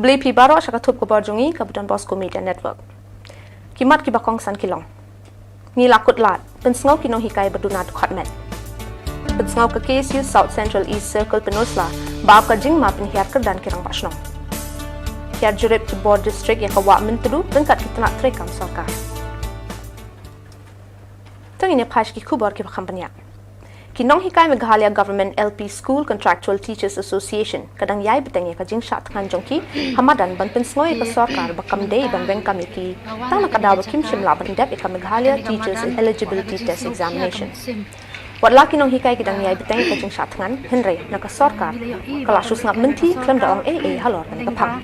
Beli pi baro syaka tup ko barjungi kabudan Bosco Media Network. Kimat ki bakong san kilong. Ni lakut lat, pensngau kinong hikai berdunat khotmet. Pensngau ke KSU South Central East Circle Peninsula, baab ka jing ma penhiar kerdan kirang basnong. Kiar jurip ki board district yang kawak menteru tengkat kita nak trekam sarkar. Tang ini pash ki khubor ki bakam banyak. Kinong hikai Meghalaya Government LP School Contractual Teachers Association kadang yai betengye ka jing shat kan jongki hamadan ban pensngoi ka sarkar bakam dei ban weng kamiki tang nakadaw kim shimla ban dep ka Meghalaya Teachers Eligibility Test Examination. Wadla kinong hikai kadang yai betengye ka jing shat kan henry na ka sarkar kala sus ngap menti klem daong halor ban ka phang.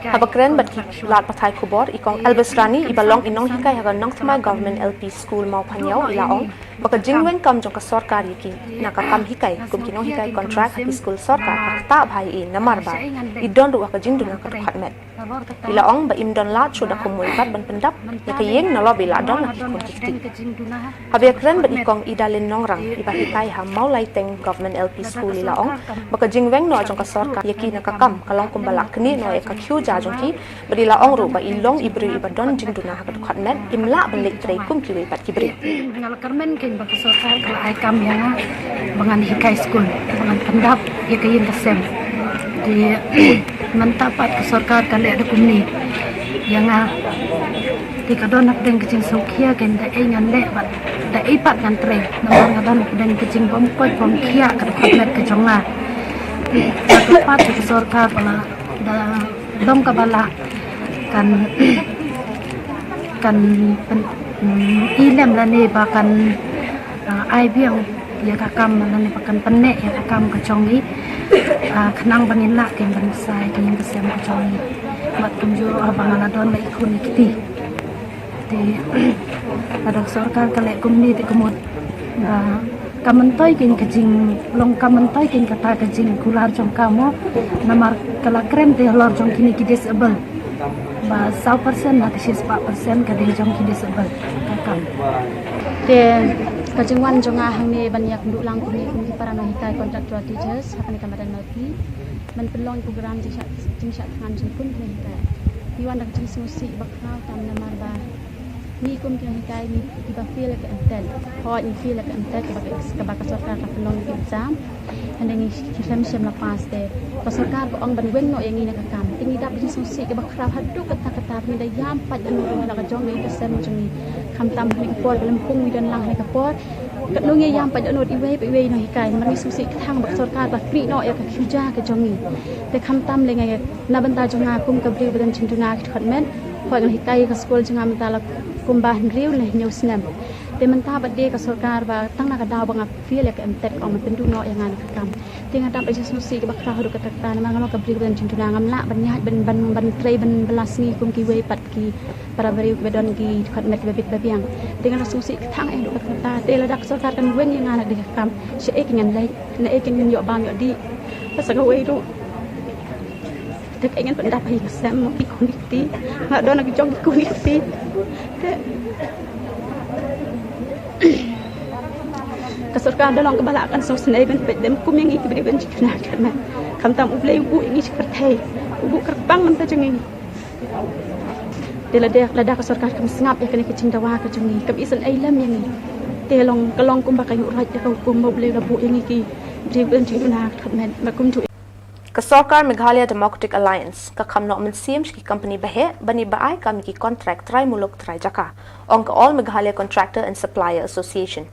Habakren bat ki lat pathai khubor ikong Albus Rani ibalong inong hikai haga nong thmai Government LP School mau phanyau ilaong baka jingwen kam jong ka sarkar yaki nakakam hikai kum kinong hikai contract haki school sarkar ta bhai in namar ba idon ru ka jingduna ka khatmet ilaong ba imdon lat shoda khumul kat ban pendap yaka yeng na lobi la don ki kun kiti habakren bat ikong idalin nongrang iba hikai ha mau lai teng Government LP School ilaong baka jingwen no jong ka sarkar yaki nakakam kalong kumbalak ni no e ka kyu ja jong ki badila ong ru ba ilong ibri ibadon jingduna ha ka khatmet imla ban lek trei kum ki we pat ki bri bagi sarkar kalau ai kam yang bangan hikai school bangan pendap ya kayin kasem di mantapat ke sarkar kan ada kumni yang di kadon nak deng kecing sokia kan da ngan le bat da ipat kan tre namar kadon deng kecing bom koi bom kia ka khatmet ke jonga tepat ke sarkar pala da dom ka bala kan ilem la ne bakan ai biang ya kakam lan pakan penek ya kakam kecongi kenang bangin nak ken bansai ken kesem kecongi mat kunjur abang adon la ikun ikti te ada sarkar kale kumni te kumut kamantoi ken kejing long kamantoi ken kata kejing kular jong kamo namar kala krem te lor jong kini ki disable ba 100% na 4% kadang jong ki disable kakam te kajengwan jonga hangni banyak nduk lang kumi para nohikai contractual teachers hakani kamadan malpi man pelong program jingshat than jingkun nohikai iwan dak jing susi bakrau tam namar ba ni kum nohikai ni iba feel ke antel ho in feel ke antel ke ba sarkar ka pelong exam handeng kisam sem la pas te ka sarkar ko ang ban weng no yang ni nakakam tingi dap jing susi ke bakrau hadu kata ni da yam pat anu la ka jong ni kesem jingคำตำให้กระปอดลำพุงมีดันลังให้กระปอดกระนุ่งยามไปโดนอีเว่ไปเว่หน่อยไก่มันมีสุสิทางแบบสอดการแบบกรีหน่อยกับคิวจ้ากับจงงี้แต่คำตำเลยไงนาบันตาจงงาคุมกับริวบันชินตุนาขัดแม่นพอกันให้ไก่กับสกุลจงงาบันตาละคุมบานริวเลยเนียวสแนมแต่มันตาบัดเดกับสอดการว่าตั้งนักดาวบางอับฟีเลยกับเอ็มเต็ดออกมาเป็นดูหน่อยอย่างนั้นกับกรรมที่งานตำไปสุสิกับคราวดูกับตามันก็กับริวบันชินตุนางำละบันยาบันเตรบันบลาสนีคุมกีเวปัดกีpara beri bedon gi khat mek bebit bebiang dengan susi thang duk kata te ladak sarkar kan wen yang anak dikam se ek ngan lai na ek ngan yo bang yo di pas ga we do tek engen pendap hi kasam pi koniti ma don nak jong koniti te ka sarkar dolong kebalakan so senai ben dem kum yang iki beri ben cikna kan kam tam ublei bu ini seperti bu kerbang men ta jengi Tela lada ka sarkar kam sngap ya kani kecing dawa ka jungi kam isan ai lam yang ni telong kalong kum bakai urat ya kum moble la bu yang iki driven jinguna khatmen makum tu ka sarkar Meghalaya Democratic Alliance ka kamno men sim ki company bahe bani baai kam ki contract try muluk try jaka ong ka all Meghalaya Contractor and Supplier Association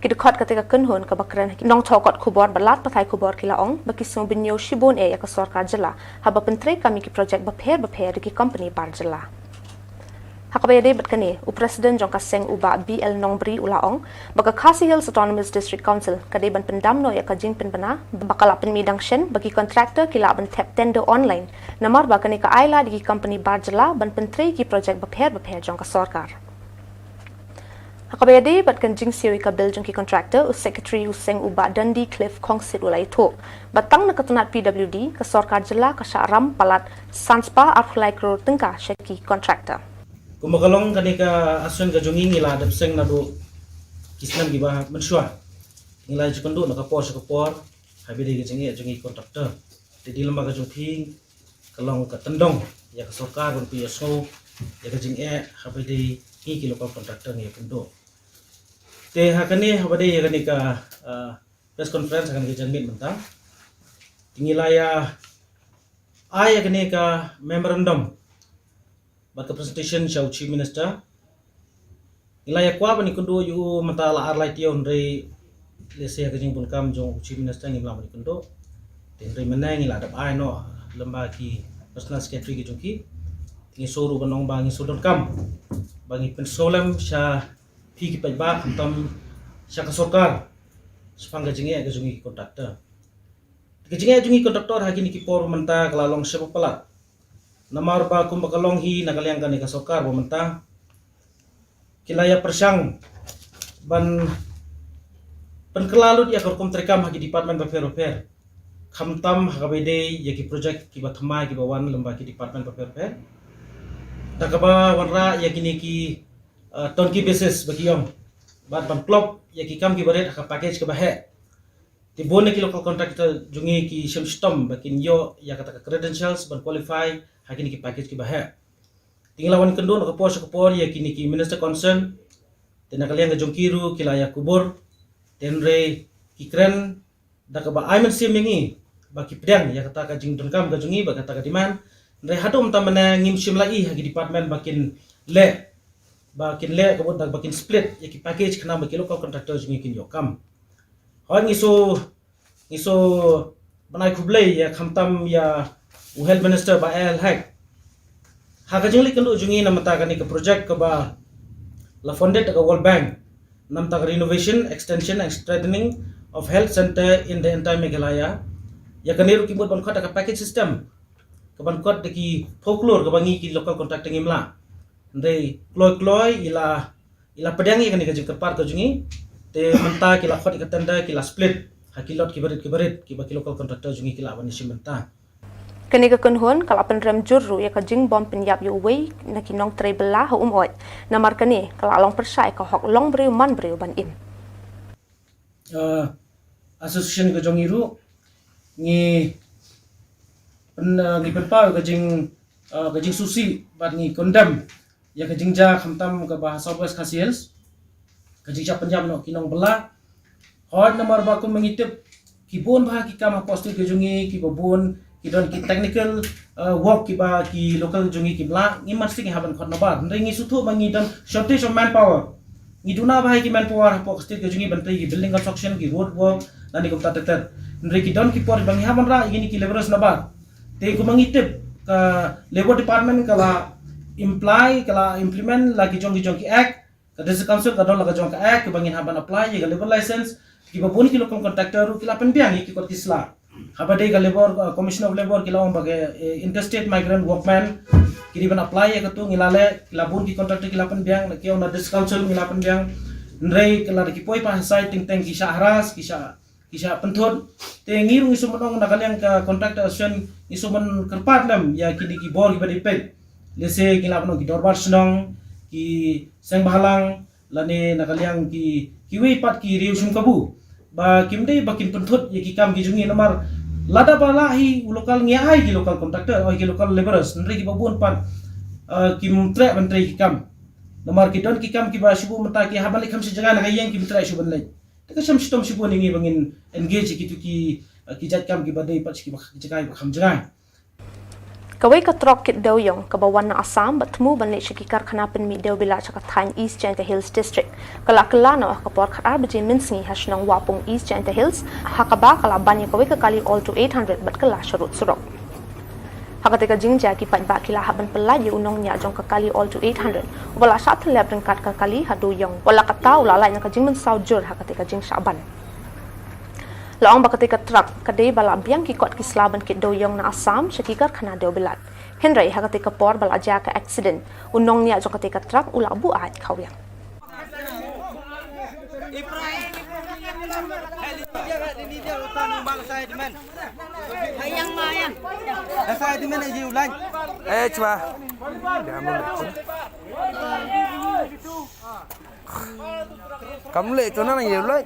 kidukhat katika kunhon ka bakran nong thokot khubor balat pathai khubor kila ong bakisong binyo shibon e ya ka sarkar jilla haba pentre kami ki project bapher ki company bar jilla Hakabaya bat kani President jong kaseng uba BL Nongbri ulaong baka Khasi Hills Autonomous District Council kadiban pendamno ya kajing penbana bakala penmidang shen bagi contractor kila ban tap tender online namar bakani ka aila di company barjala ban pentre ki project bapher jong ka sarkar Hakabaya bat kan jing siwi ka bil jong ki contractor secretary useng uba Dundee Cliff Kongsit ulai tho batang na katunat PWD ka sarkar jilla ka syaram palat sanspa arkhulai crore tengka sheki contractor Kumakalong kanika asun ka jungi ngila dapseng na do kisnan giba mensua ngila jukondo nakapor sakapor habide ke jungi contractor di lembaga jungthing kalong ka tendong ya ka sorkar bon pi so ya ka jing habade ki local contractor ni pendo te hakane habade ya kani ka press conference akan ke jangmit mentang tingilaya ya kani ka memorandum bat presentation show chief minister ilaya kwa bani kundo yu matala arlai tion re lese ka jing bun kam jong chief minister ni lam ni kundo ten re menang ila dap ai no lemba ki personal secretary ki jongki tingi soru banong bangi sodon kam bangi pensolam sha pi ki pajba antam sha ka sorkar sepangga jinge ka jungi kontraktor ka jinge jungi kontraktor hagi ni ki por menta kalalong sha pelat namar ba kum bakalong hi nakalyang ka ni ka sorkar bo menta kilaya persang ban penkelalut ya korkom trekam hagi department welfare khamtam hakabede yaki project ki bathma ki bawan lamba ki department welfare takaba wanra yakini ki tonki basis bakiyong bat ban club yaki kam ki baret ka package ka bahe ti bonne ki local contractor jungi ki system bakin yo ya kata credentials ban qualify hakini ki package ki bahe tinglawan kendon ka por yakini ki minister concern tenakaliang ka jongkiru kilaya kubur tenre ki kren dakaba aiman simingi baki pedang ya kata ka jing donkam ka jungi ba kata ka diman re hatum tamana ngim simlai hagi department bakin le kabut dak bakin split ya ki package kana baki local contractor jungi kin yokam ha ngiso banai khublei ya khamtam ya health minister ba el hack ha ka jingli kendo jungi namata ka ni ka project ka ba la funded ka world bank namta ka renovation extension and strengthening of health center in the entire Meghalaya ya kaniru kibut ban khota ka package system ka ban khot ki folklore ka bangi ki local contracting imla ndai kloy ila pedangi kan ka jing terpar ka jungi te menta ki la khot ka tenda ki la split hakilot ki barit ki baki local contractor jungi ki la bani simenta kani ka kunhon kala penrem jurru ya ka jing bom penyap yu wei na ki nong tre bela ha oi namar kani kala long persai ka hok long breu man breu ban im association ka jongiru ni penpau ka jing susi bat ni condemn ya ka jing ja khamtam ka bahasa west khasiels ka jing ja panjam no kinong bela hot nomor ba ko mengitip kibon bah ki kam postil ka jungi ki babon ki don ki technical work ki ba ki local jungi ki bla ngi mastik haban khot na ba ngi suthu bangi don shortage of manpower ngi duna ba ki manpower postil ka jungi bantri ki building construction ki road work nani ko tatet nri ki don ki por bangi haban ra ini ki laborers na ba te ko mangitip ka labor department kala implement lagi jong ki act ka district council ka don laga jong ka act bangin haban apply ye labor license ki babon ki local contractor ki la penbiang ki kot kisla habade ka labor commission of labor ki lawan bage interstate migrant workman ki ban apply ye katu ngilale ki labon ki contractor ki la penbiang ki on district council ki la penbiang nrei kala ki poi pa site ting ting ki sahras kisah penthot te ngiru isu menong nakalyang ka contractor action isu men kerpat lam ya kini ki bor ki badi pek lese ki lapno ki dorbar Shillong ki seng bahalang lane nakalyang ki wei pat ki riu sum kabu ba kimde bakin penthot ya ki kam ki jungi nomar lada balahi lokal ngiai ki local contractor o ki local laborers nri ki babun pat kim trek bantri ki kam nomar ki don ki kam ki ba shubu mata ki habalik ham si jaga na yang ki trek shuban lai taka sam shitom shibo ningi bangin engage kitu ki jat kam ki badai pat ki jagai kham jagai kawai ka trok kit daw yong ka bawan na Assam batmu ban le shiki karkhana pen mi daw bila chaka thain East Janta Hills district kala na ka por khar bje minsngi hashnang wapung East Janta Hills hakaba kala banya kawai ka kali all to 800 bat kala sharut surok hakate ka jingja ki pat ba kila haban pelai unong nya jong ka kali all to 800 wala sat lab kat ka kali hadu yong wala ka tau la lai na ka jingmen saujur hakate ka jing saban laong bakate ka truck ka de bala biang ki kot ki slaban ki do yong na Assam shakikar khana de bilat henrai hakate ka por bala ja ka accident unong nya jong ka truck ula bu at khawyang Hayang mayan. Saya di mana je ulang? Coba. Kamu le tu nana je ulang.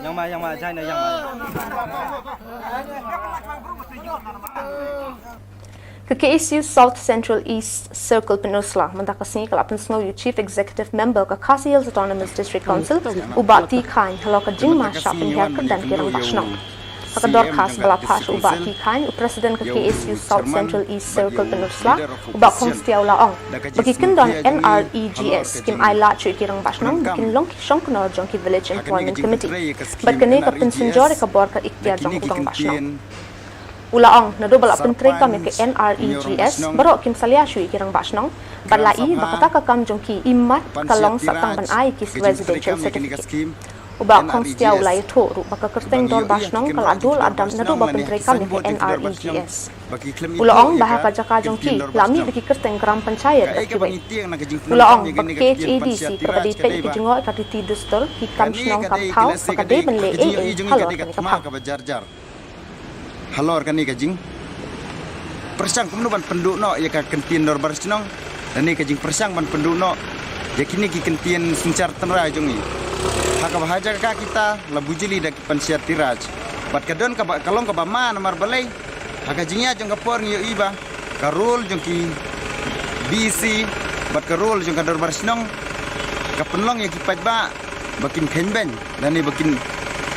Yang mai China yang mai. Ke KSU South Central East Circle Peninsula mendakasni kalapun snow Chief Executive Member ke Khasi Hills Autonomous District Council ubati khain halo ka jingma shopping hacker dan kirang basnong. Pakador khas balapas ubati khain President ke KSU South Central East Circle Peninsula ubak homestiaw laong. Bagi kendon NREGS kim aila chui kirang basnong bikin long kisong kunor jong ki Village Employment Committee. Bat kene ka pensenjore ka bor ka ikhtiar jong ukang basnong. Ulaong na do bala pentrei kami ke NREGS baro kim salia shui kirang basnong balai bakata ka kam jongki imat kalong satang ban ai kis residential certificate uba kongstia ulai tho ru baka kerteng dor basnong kala dul adam na do ba pentrei kami ke NREGS ulaong bahaka jaka jongki lami biki kerteng gram panchayat kiwai ulaong bak KHADC kabadi pe ki jingoi ka ti dustor ki kam snong kam thau baka de ben le halo ka halor kan ni kajing persang kumnu ban penduk no ya ka kentin dor barsnong dan ni kajing persang ban penduk no ya kini ki kentin sincar tenra jongi haka bahaja ka kita labujili dak pansiat tiraj bat kadon ka kalong ka bama nomor balai haka jingya jong kapor ngi iba karul jongki BC bat karul jong ka dor barsnong ka penlong ya ki pajba bakin khenben dan ni bakin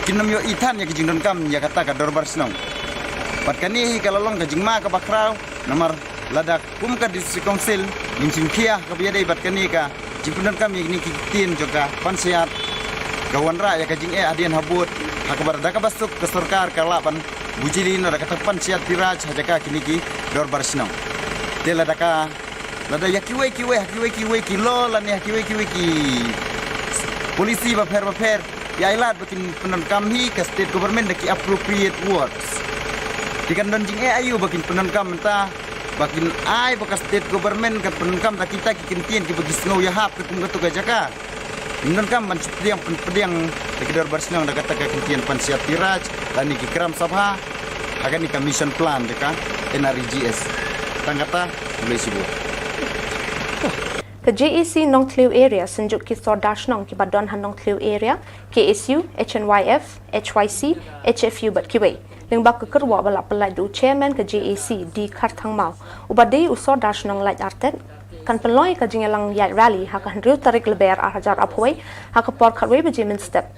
kinom yo ithan ya ki jingdon kam ya kata ka dor barsnong Pat kani kalau long kajingma ka bakrau nomor ladak kum ka district council mincin kia ka biadai bat kani ka jimpunan kami ni kitin juga pansiat gawanra ya kajing adian habut hakabar daka basuk ke sarkar ka lapan bujili no daka pansiat tiraj hajaka kini ki dor barsno tela daka lada yakiwe kilo lani yakiwe ki polisi ba pher ya ilat bikin penon kami ke state government daki appropriate words Dikan don jing ayu bakin penankam ta bakin ai bekas state government kan penankam ta kita kintien ki bagi snow ya hap kum gatu gajaka penankam man pediang dikidor barsnang da kata kintien pansiat tiraj tani ki kram sabha akan ni commission plan deka NREGS tangata boleh sibuk Ke JEC Nong Tliu area senjuk ki sordash nong ki badon han Nong Tliu area KSU HNYF HYC HFU bat kiwei Leng bak kekerwa bala pelai du chairman ke JAC di Kartang Mau. Ubadai usor dash nang light artet kan peloi ka jingelang yat rally haka hendriu tarik leber hajar apoi haka por khatwei bejimin step.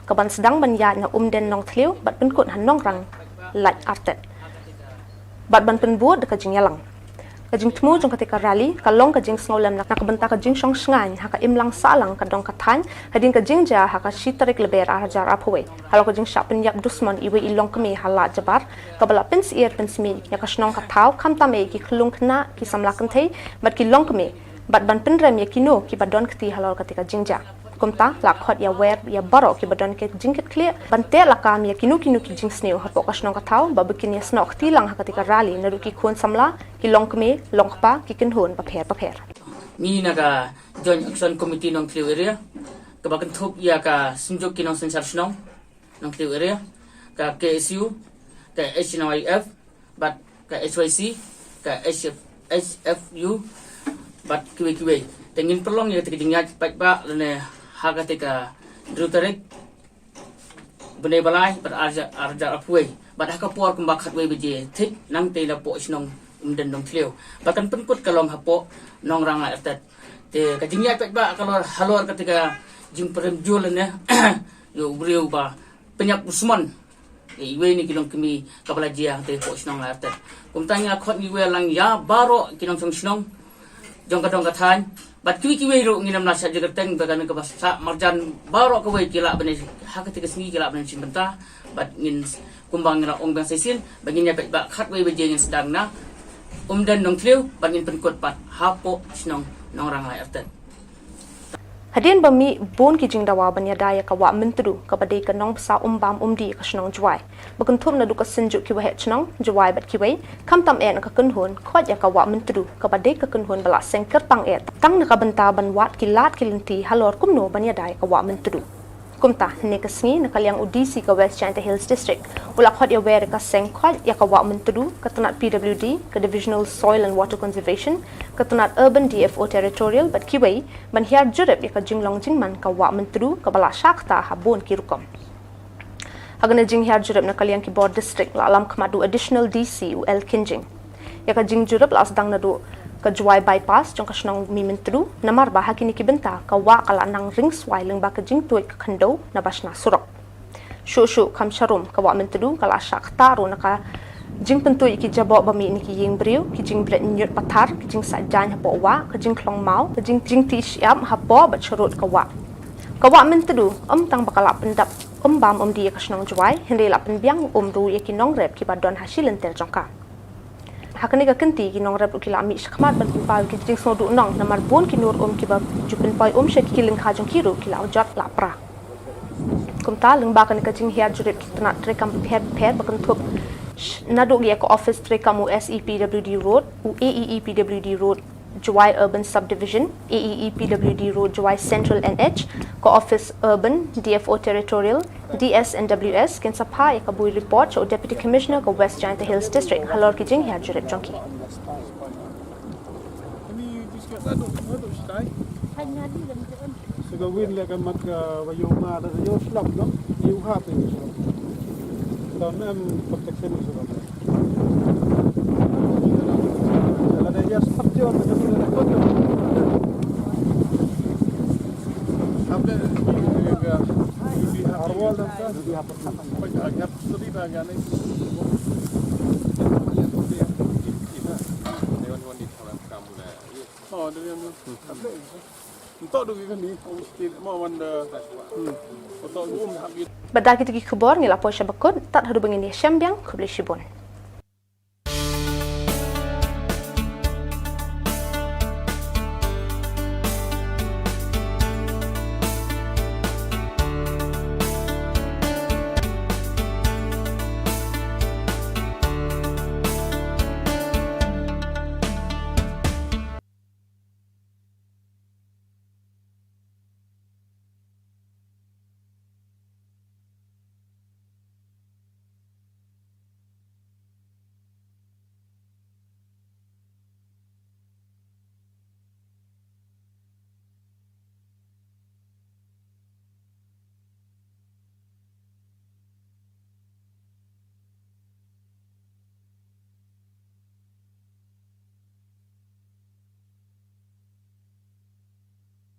Kaban sedang ban yat na den nong tliu bat penkut han nong rang light artet. Bat ban penbuat ka jingelang. Kajing temu jong ketika rally kalong kajing sngolam nak benta kajing song sngan haka imlang salang kadong katan hading kajing ja haka shitarik leber hajar apwe halo kajing shapin yak dusman iwe ilong kami hala jabar kabala pens ear pens mi yak snong katau kam tame ki klung kna ki samlakan thei bat ki long kami bat ban penrem yakino ki badon kti halo ketika jingja kumta lakhot ya wer ya baro ki badon ke jingket clear bante lakam ya kinu ki jing sneu hapo kasnong katau babukin ya snok tilang ketika rally naruki khon samla ki long kme long pa ki kin hon pa pher mi naga joint action committee nong Tliu area ka bakan thuk ya ka simjuk ki nong sensar snong nong Tliu area ka KSU ka HNYF bat ka HYC ka HFU bat kiwe tengin perlong ya tingnya pak lene haga teka drutarik bene balai ber arja apwe bat haka por kumbak khatwe beje thik nang te la po snong den dong Tliu bahkan penkut kalong hapo nong ranga atat te kajingya pak kalau halor ketika jing perem julen yo brio ba penyak usman iwe ni kilong kami kabalajia te po snong atat kumtanya khot iwe lang ya baro kinong snong jong kadong kathan bat kiwi ro nginam nasa jagateng bagan ke basa marjan baro ke we kila bene hak ketika singi kila bene simbenta bat ngin kumbang na ong bang sesin bagin ya ba khat we beje ngin sedang na dan nong Tliu bangin penkut pat hapo snong nong rang lai artet Hadin bami bon ki jingdawa banya daya ka wa mentru ka badai ka nong sa bam di ka snong jwai bakan thum na du ka sinju ki wa het snong jwai bat ki wei kam tam en ka kun hon khot ya ka wa mentru ka badai ka kun hon bala sengker tang et tang na ka benta ban wat ki lat ki linti halor kumno banya daya ka wa mentru Kumta ne kasngi na kalyang UDC ka West Giant Hills District ulak hot ya wer ka sengkhot ya ka wa mentudu katunat PWD ka Divisional Soil and Water Conservation katunat Urban DFO Territorial but kiwei ban hiar jurep ya ka jinglong jingman ka wa mentudu ka bala shakta habon kirukom agana jing hiar jurep na kalyang ki Khubor District la alam khamadu additional DC UL Kinjing ya ka jing jurep la sedang nadu ka juai bypass jong ka shnong mi mentru namar ba hakini ki benta ka wa kala nang ring swai leng ba ka jing tuai ka khando na basna surok shu kam sharum ka wa mentru kala shak taru na ka jing pentui ki jabo ba mi ni ki ying briu ki jing bret nyut pathar ki jing sa jan ha wa ka jing klong mau ka jing ti syam ha po ba churut ka wa mentru tang bakala pendap bam dia ka shnong juai hende la pen biang ru ye ki nong rep ki ba don hasilen tel jongka hakani ka kenti ki nong rep ki la mi shkhmat ban pau ki jing so du nong namar bon ki nur ki ba jupen pai she ki ling kha jong ki ru ki la jot la pra kum ta leng ba kan ka jing hiar jurep ki tna trekam pher ba kan thup nadu ye ko office trekam SEPWD road AEEPWD road Juai Urban Subdivision AEEPWD road Juai Central NH ko office Urban DFO Territorial DSNWS ken sapha ek abui report cho Deputy Commissioner ko West Giant Hills District halor ki jing hiar jurep jongki Segawin le kan mag wayuma da yo slap no yu ha pe so nam protection so ada ya sabjo da da ko habla ga bi arwal da ka bi ha pa ya studi ba ga ne oh dari yang untuk dulu ni mesti mau wanda untuk umum habis badaki ki Khubor ni la po shabakot tat hadu bangini shambyang khubli shibon